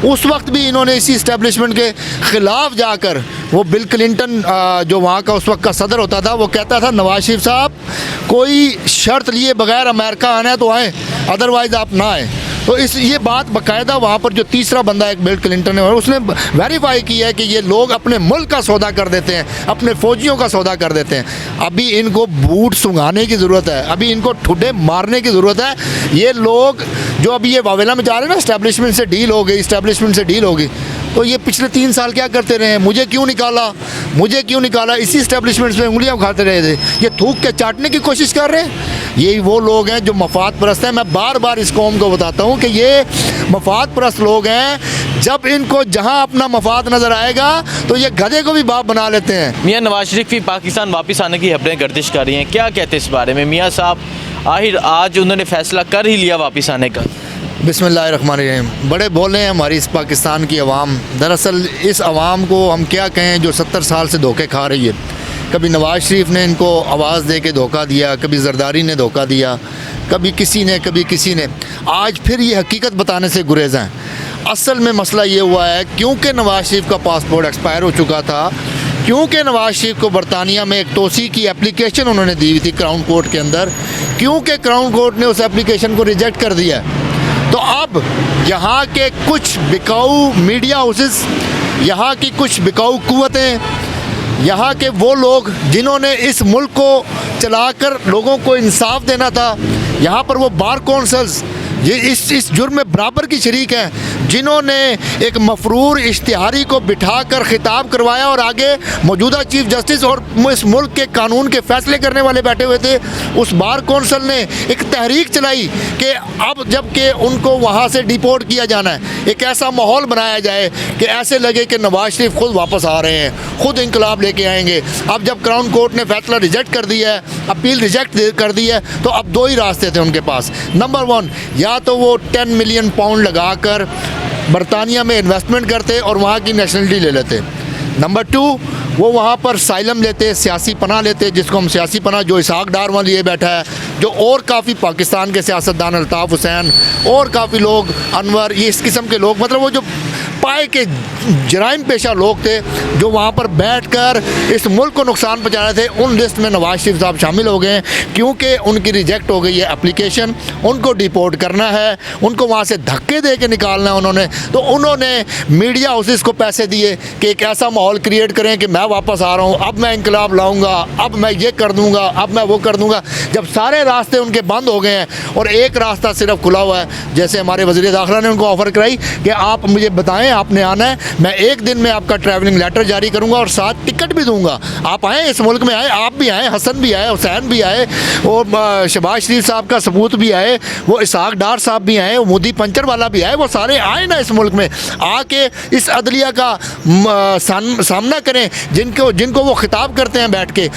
उस वक्त भी इन्होंने इसी इस्टेब्लिशमेंट के ख़िलाफ़ जाकर, वो बिल क्लिंटन जो वहाँ का उस वक्त का सदर होता था, वो कहता था नवाज शरीफ साहब कोई शर्त लिए बगैर अमेरिका आना है तो आएँ, अदरवाइज़ आप ना आएँ। तो ये बात बाकायदा वहाँ पर जो तीसरा बंदा एक बिल क्लिंटन है उसने वेरीफाई किया है कि ये लोग अपने मुल्क का सौदा कर देते हैं, अपने फ़ौजियों का सौदा कर देते हैं। अभी इनको बूट सुंघाने की ज़रूरत है, अभी इनको ठुड्डे मारने की ज़रूरत है। ये लोग जो अभी ये वावेला में जा रहे हैं ना, इस्टेब्लिशमेंट से डील हो गई, इस्टेब्लिशमेंट से डील होगी, तो ये पिछले 3 साल क्या करते रहे हैं? मुझे क्यों निकाला, इसी इस्टेब्लिशमेंट में उंगलियां उखाड़ते रहे थे। ये थूक के चाटने की कोशिश कर रहे हैं। यही वो लोग हैं जो मफाद परस्त हैं। मैं बार बार इस कौम को बताता हूँ कि ये मफाद परस्त लोग हैं। जब इनको जहाँ अपना मफाद नज़र आएगा तो ये गधे को भी बाप बना लेते हैं। मियाँ नवाज शरीफ की पाकिस्तान वापस आने की खबरें गर्दिश कर रही हैं, क्या कहते हैं इस बारे में? मियाँ साहब आखिर आज उन्होंने फ़ैसला कर ही लिया वापस आने का। बिस्मिल्लाहिर्रहमानिर्रहीम। बड़े बोले हैं हमारी इस पाकिस्तान की अवाम। दरअसल इस अवाम को हम क्या कहें जो 70 साल से धोखे खा रही है। कभी नवाज शरीफ ने इनको आवाज़ दे के धोखा दिया, कभी जरदारी ने धोखा दिया, कभी किसी ने। आज फिर ये हकीकत बताने से गुरेज़ हैं। असल में मसला ये हुआ है क्योंकि नवाज शरीफ का पासपोर्ट एक्सपायर हो चुका था, क्योंकि नवाज शरीफ को बरतानिया में एक तोसी की एप्लीकेशन उन्होंने दी हुई थी क्राउन कोर्ट के अंदर, क्योंकि क्राउन कोर्ट ने उस एप्लीकेशन को रिजेक्ट कर दिया। तो अब यहाँ के कुछ बिकाऊ मीडिया हाउसेस, यहाँ की कुछ बिकाऊ कुव्वतें, यहाँ के वो लोग जिन्होंने इस मुल्क को चलाकर लोगों को इंसाफ देना था, यहाँ पर वो बार कौंसल्स ये इस जुर्म में बराबर की शरीक हैं, जिन्होंने एक मफरूर इश्तिहारी को बिठाकर खिताब करवाया और आगे मौजूदा चीफ जस्टिस और इस मुल्क के कानून के फैसले करने वाले बैठे हुए थे। उस बार कौंसल ने एक तहरीक चलाई कि अब जबकि उनको वहाँ से डिपोर्ट किया जाना है, एक ऐसा माहौल बनाया जाए कि ऐसे लगे कि नवाज शरीफ खुद वापस आ रहे हैं, खुद इंकलाब लेके आएंगे। अब जब क्राउन कोर्ट ने फैसला रिजेक्ट कर दिया है, अपील रिजेक्ट कर दी है, तो अब 2 ही रास्ते थे उनके पास। नंबर 1, या तो वो 10 मिलियन पाउंड लगाकर बरतानिया में इन्वेस्टमेंट करते और वहाँ की नेशनलिटी ले लेते। नंबर 2, वो वहाँ पर साइलम लेते, सियासी पनाह लेते, जिसको हम सियासी पनाह जो इसहाक डार वहाँ लिए बैठा है, जो और काफ़ी पाकिस्तान के सियासतदान अल्ताफ़ हुसैन और काफ़ी लोग, अनवर, ये इस किस्म के लोग, मतलब वो जो पाए के जराइम पेशा लोग थे जो वहाँ पर बैठकर इस मुल्क को नुकसान पहुँचा रहे थे, उन लिस्ट में नवाज शरीफ साहब शामिल हो गए क्योंकि उनकी रिजेक्ट हो गई है एप्लीकेशन। उनको डिपोर्ट करना है, उनको वहाँ से धक्के दे के निकालना है उन्होंने। तो उन्होंने मीडिया हाउसेस को पैसे दिए कि एक ऐसा माहौल क्रिएट करें कि मैं वापस आ रहा हूँ, अब मैं इंकलाब लाऊंगा, अब मैं ये कर दूँगा, अब मैं वो कर दूँगा। जब सारे रास्ते उनके बंद हो गए हैं और एक रास्ता सिर्फ खुला हुआ है, जैसे हमारे वज़ीर दाखिला ने उनको ऑफ़र कराई कि आप मुझे बताएं आपने आना है, मैं 1 दिन में आपका ट्रैवलिंग लेटर जारी करूंगा और साथ टिकट भी दूंगा, आप आएँ, इस मुल्क में आए, आप भी आए, हसन भी आए, हुसैन भी आए, और शहबाज शरीफ साहब का सबूत भी आए, वो इसहाक डार साहब भी आए, वो मोदी पंचर वाला भी आए, वो सारे आए ना इस मुल्क में, आके इस अदलिया का सामना करें जिनको वो खिताब करते हैं बैठ के।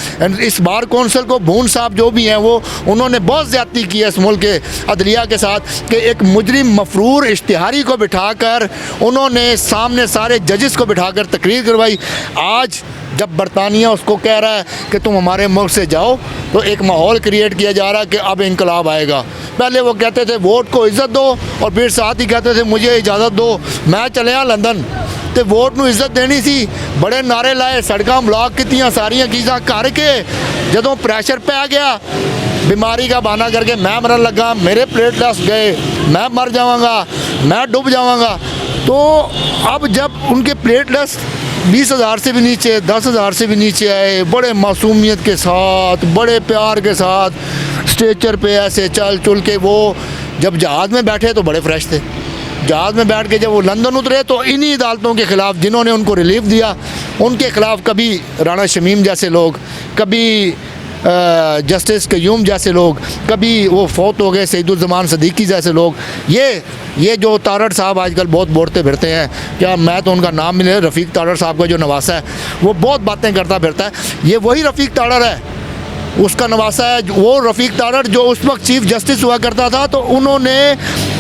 इस बार कौंसल को भून साहब जो भी हैं वो उन्होंने बहुत ज़्यादती की है इस मुल्क के अदलिया के साथ कि एक मुजरिम मफरूर इश्तिहारी को बिठाकर उन्होंने सामने सारे जजेस को बिठाकर तकरीर करवाई। आज जब बरतानिया उसको कह रहा है कि तुम हमारे मुल्क से जाओ, तो एक माहौल क्रिएट किया जा रहा है कि अब इंकलाब आएगा। पहले वो कहते थे वोट को इज़्ज़त दो और फिर साथ ही कहते थे मुझे इजाज़त दो मैं चलिया लंदन, तो वोट नूं इज़्ज़त देनी सी, बड़े नारे लाए, सड़कां ब्लॉक कीतियां, सारियां चीज़ां करके जदों प्रैशर पै गया, बीमारी का बहाना करके मैं मरन लगा, मेरे प्लेटलेट्स गए, मैं मर जाऊँगा, मैं डूब जाऊँगा। तो अब जब उनके प्लेटलेट्स 20,000 से भी नीचे, 10,000 से भी नीचे आए, बड़े मासूमियत के साथ, बड़े प्यार के साथ स्ट्रेचर पे ऐसे चल चुल के वो जब जहाज़ में बैठे तो बड़े फ्रेश थे। जहाज़ में बैठ के जब वो लंदन उतरे तो इन्हीं अदालतों के ख़िलाफ़ जिन्होंने उनको रिलीफ दिया उनके ख़िलाफ़ कभी राना शमीम जैसे लोग, कभी जस्टिस क़य्यूम जैसे लोग, कभी वो फौत हो गए सईदुज़्ज़मान सदीकी जैसे लोग, ये जो तारड़ साहब आजकल बहुत बोलते फिरते हैं, क्या मैं तो उनका नाम मिले, रफ़ीक तारड़ साहब का जो नवासा है वो बहुत बातें करता फिरता है, ये वही रफ़ीक तारड़ है, उसका नवासा है वो रफ़ीक तारड़ जो उस वक्त चीफ जस्टिस हुआ करता था। तो उन्होंने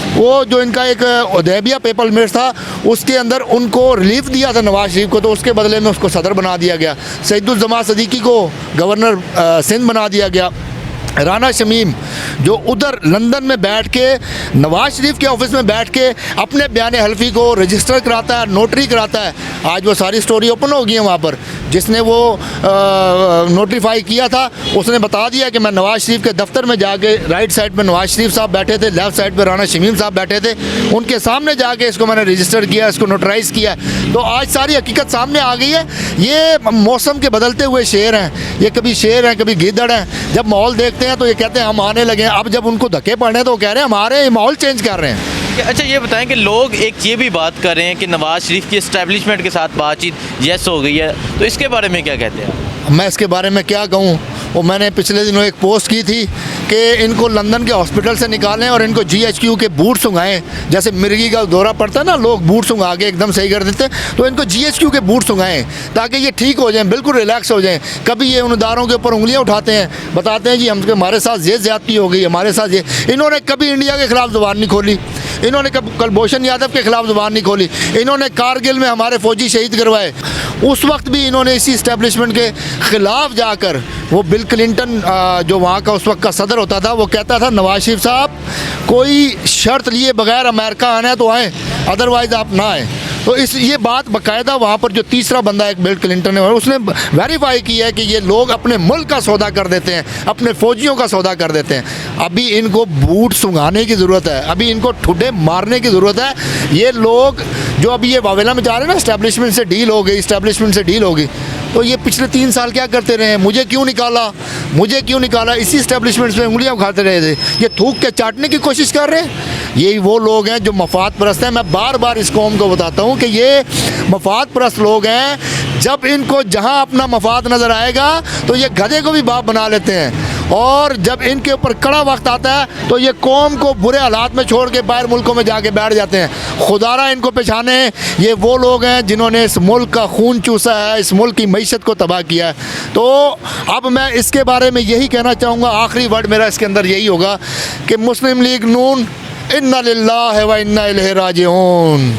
वो जो इनका एक हुदैबिया पेपर मिल्स था उसके अंदर उनको रिलीफ दिया था नवाज शरीफ को, तो उसके बदले में उसको सदर बना दिया गया। सईदुज़्ज़मान सदीकी को गवर्नर सिंध बना दिया गया। राना शमीम जो उधर लंदन में बैठ के नवाज शरीफ के ऑफिस में बैठ के अपने बयान हल्फी को रजिस्टर कराता है, नोटरी कराता है, आज वो सारी स्टोरी ओपन हो गई है वहाँ पर। जिसने वो नोटिफाई किया था उसने बता दिया कि मैं नवाज शरीफ के दफ्तर में जाके, राइट साइड पे नवाज शरीफ साहब बैठे थे, लेफ़्ट साइड पे राना शमीम साहब बैठे थे, उनके सामने जाके इसको मैंने रजिस्टर किया, इसको नोटराइज़ किया। तो आज सारी हकीकत सामने आ गई है। ये मौसम के बदलते हुए शेर हैं, ये कभी शेर हैं कभी गिद्दड़ हैं। जब माहौल देखते हैं तो ये कहते हैं हम आने लगे हैं, अब जब उनको धक्के पड़ने तो वो कह रहे हैं हमारे ये माहौल चेंज कर रहे हैं। अच्छा ये बताएं कि लोग एक ये भी बात कर रहे हैं कि नवाज शरीफ की इस्टेब्लिशमेंट के साथ बातचीत येस हो गई है, तो इसके बारे में क्या कहते हैं? मैं इसके बारे में क्या कहूँ, वो मैंने पिछले दिनों एक पोस्ट की थी कि इनको लंदन के हॉस्पिटल से निकालें और इनको GHQ के बूट सुंघाएं। जैसे मिर्गी का दौरा पड़ता है ना, लोग बूट सुंघा के एकदम सही कर देते हैं, तो इनको GHQ के बूट सुंघाएं ताकि ये ठीक हो जाएं, बिल्कुल रिलैक्स हो जाएं। कभी ये उन इदारों के ऊपर उंगलियां उठाते हैं, बताते हैं जी हमारे साथ ये ज़्यादती हो गई, हमारे साथ ये। इन्होंने कभी इंडिया के ख़िलाफ़ ज़ुबान नहीं खोली, इन्होंने कभी कुलभूषण यादव के ख़िलाफ़ ज़ुबान नहीं खोली, इन्होंने कारगिल में हमारे फ़ौजी शहीद करवाए, उस वक्त भी इन्होंने इसी इस्टेब्लिशमेंट के ख़िलाफ़ जाकर, वो बिल क्लिंटन जो वहाँ का उस वक्त का सदर होता था, वो कहता था नवाज शरीफ साहब कोई शर्त लिए बगैर अमेरिका आना है तो आएँ, अदरवाइज़ आप ना आएँ। तो ये बात बाकायदा वहाँ पर जो तीसरा बंदा एक बिल क्लिंटन है उसने वेरीफाई किया है कि ये लोग अपने मुल्क का सौदा कर देते हैं, अपने फ़ौजियों का सौदा कर देते हैं। अभी इनको बूट सुंघाने की ज़रूरत है, अभी इनको ठुड्डे मारने की ज़रूरत है। ये लोग जो अभी ये वावेला में जा रहे हैं ना, इस्टेब्लिशमेंट से डील हो गई, इस्टेब्लिशमेंट से डील होगी, तो ये पिछले 3 साल क्या करते रहे हैं? मुझे क्यों निकाला, मुझे क्यों निकाला, इसी इस्टेब्लिशमेंट में उंगलियां उखाड़ते रहे थे। ये थूक के चाटने की कोशिश कर रहे हैं। यही वो लोग हैं जो मफाद परस्त हैं। मैं बार बार इस कौम को बताता हूँ कि ये मफाद परस्त लोग हैं। जब इनको जहाँ अपना मफाद नज़र आएगा तो ये गधे को भी बाप बना लेते हैं, और जब इनके ऊपर कड़ा वक्त आता है तो ये कौम को बुरे हालात में छोड़ के बाहर मुल्कों में जाके बैठ जाते हैं। खुदारा इनको पहचाने, ये वो लोग हैं जिन्होंने इस मुल्क का खून चूसा है, इस मुल्क की मईशत को तबाह किया है। तो अब मैं इसके बारे में यही कहना चाहूँगा, आखिरी वर्ड मेरा इसके अंदर यही होगा कि मुस्लिम लीग नून इन्ना लिल्लाहि व इन्ना इलैहि राजिऊन।